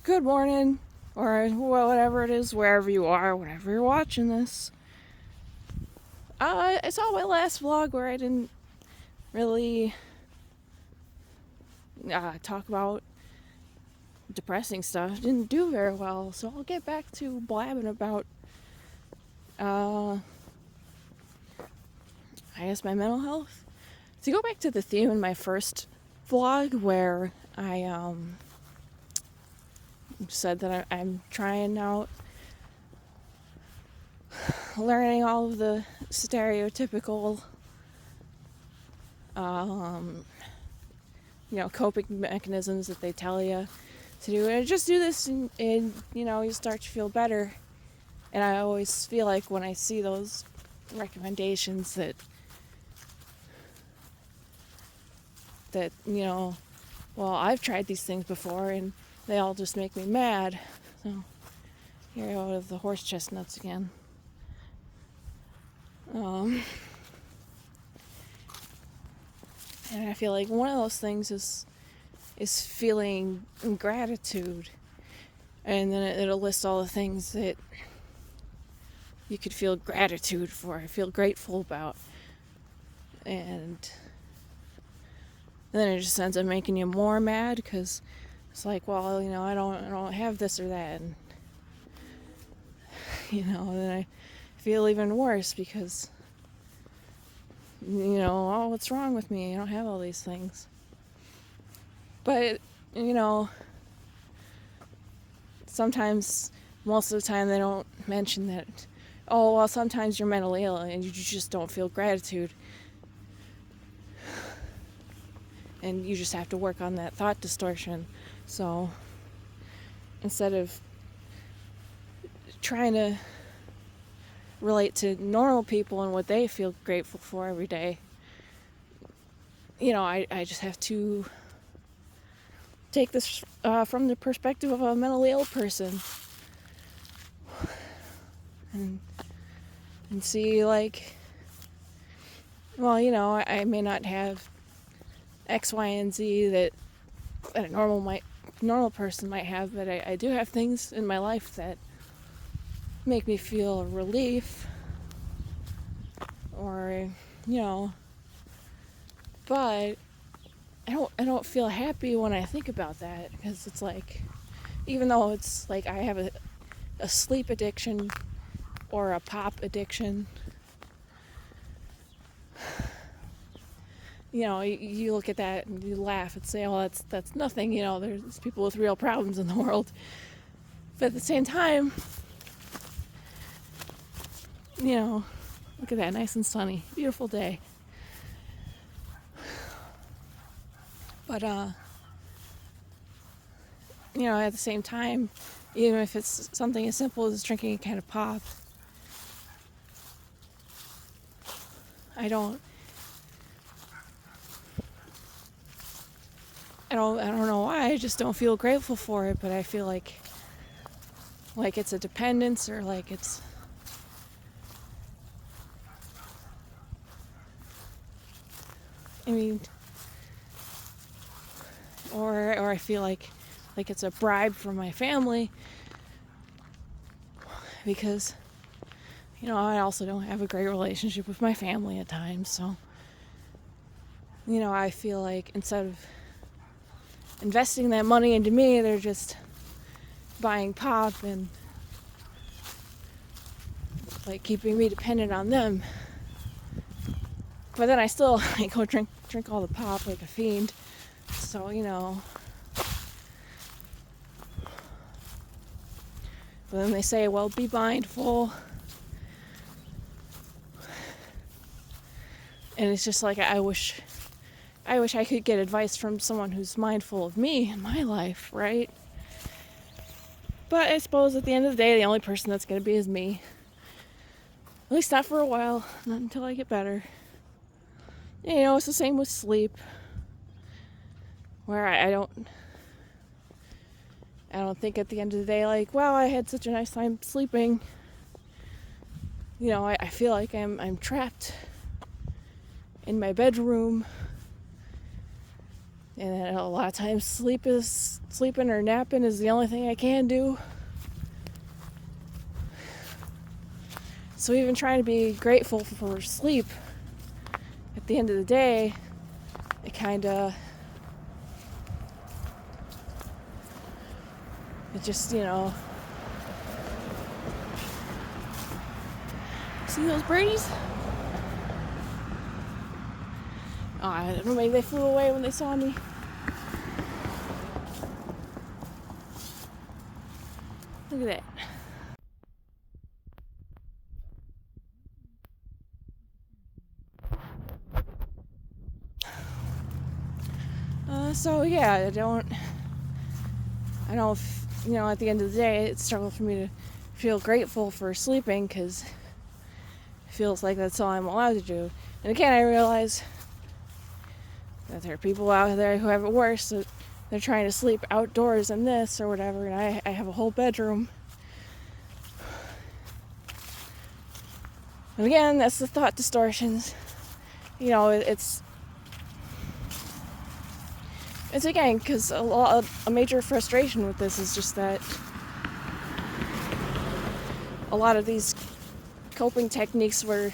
good morning, or whatever it is, wherever you are, whenever you're watching this. I saw my last vlog where I didn't really talk about depressing stuff. Didn't do very well, so I'll get back to blabbing about, I guess, my mental health. To go back to the theme in my first vlog where I said that I'm trying out learning all of the stereotypical coping mechanisms that they tell you to do, and just do this and you start to feel better. And I always feel like when I see those recommendations that well, I've tried these things before and they all just make me mad. So here I go with the horse chestnuts again. And I feel like one of those things is feeling gratitude, and then it'll list all the things that you could feel gratitude for, feel grateful about, and then it just ends up making you more mad because it's like, well, I don't have this or that, and then I feel even worse because oh, what's wrong with me? I don't have all these things. But sometimes, most of the time, they don't mention that, oh, well, sometimes you're mentally ill and you just don't feel gratitude. And you just have to work on that thought distortion. So instead of trying to relate to normal people and what they feel grateful for every day, I just have to take this from the perspective of a mentally ill person and see, like, well, I may not have X, Y, and Z that a normal person might have, but I do have things in my life that make me feel relief, or but I don't feel happy when I think about that, because it's like, even though it's like I have a sleep addiction or a pop addiction, you look at that and you laugh and say, oh, that's nothing, there's people with real problems in the world. But at the same time, look at that, nice and sunny, beautiful day. But at the same time, even if it's something as simple as drinking a can of pop, I don't know why, I just don't feel grateful for it, but I feel like it's a dependence, or like it's, or I feel like it's a bribe from my family, because I also don't have a great relationship with my family at times. So I feel like instead of investing that money into me, they're just buying pop and like keeping me dependent on them. But then I still go drink all the pop like a fiend. So but then they say, well, be mindful. And it's just like, I wish I could get advice from someone who's mindful of me in my life, right? But I suppose at the end of the day, the only person that's going to be is me. At least not for a while, not until I get better. It's the same with sleep, where I don't think at the end of the day, like, wow, I had such a nice time sleeping. I feel like I'm trapped in my bedroom, And a lot of times sleeping or napping is the only thing I can do. So even trying to be grateful for sleep, at the end of the day, it just, see those birdies? Oh, I don't know, maybe they flew away when they saw me. Look at that. So yeah, I don't, at the end of the day, it's a struggle for me to feel grateful for sleeping, because it feels like that's all I'm allowed to do. And again, I realize that there are people out there who have it worse, that they're trying to sleep outdoors in this or whatever, and I have a whole bedroom. And again, that's the thought distortions. It's again, because a major frustration with this is just that a lot of these coping techniques were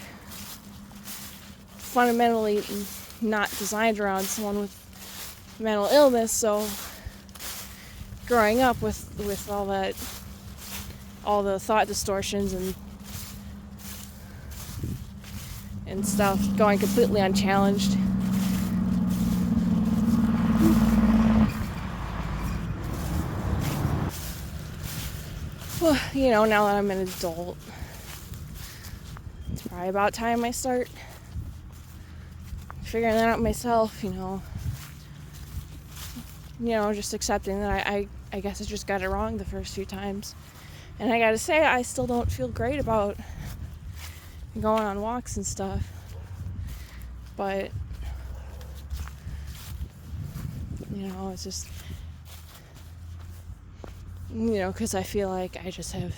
fundamentally not designed around someone with mental illness. So growing up with all the thought distortions and stuff going completely unchallenged, well, now that I'm an adult, it's probably about time I start figuring that out myself, just accepting that I guess I just got it wrong the first few times. And I gotta say, I still don't feel great about going on walks and stuff, but it's just, because I feel like I just have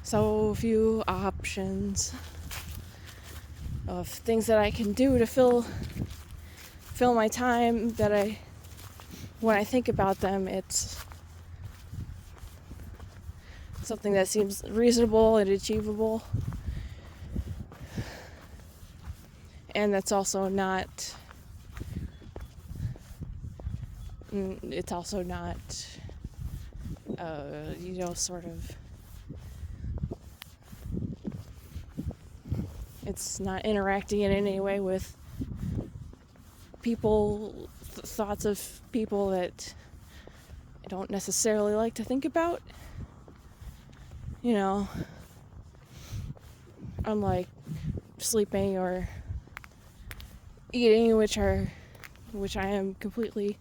so few options of things that I can do to fill my time, that when I think about them, it's something that seems reasonable and achievable, and that's also not, sort of, it's not interacting in any way with people, thoughts of people that I don't necessarily like to think about. Unlike sleeping or eating, which I am completely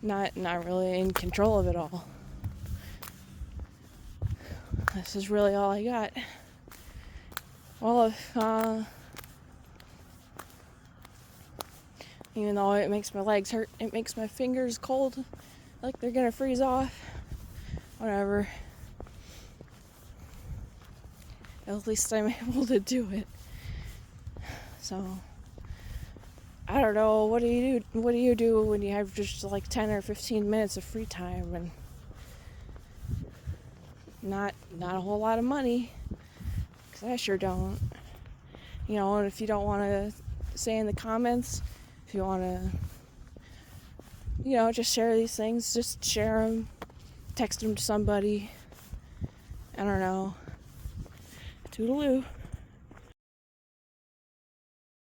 not really in control of it all. This is really all I got. Well, even though it makes my legs hurt, it makes my fingers cold, like they're gonna freeze off. Whatever. At least I'm able to do it. So, I don't know, what do you do when you have just like 10 or 15 minutes of free time and not a whole lot of money? Because I sure don't. And if you don't want to say in the comments, if you want to, just share these things, just share them, text them to somebody. I don't know. Toodaloo.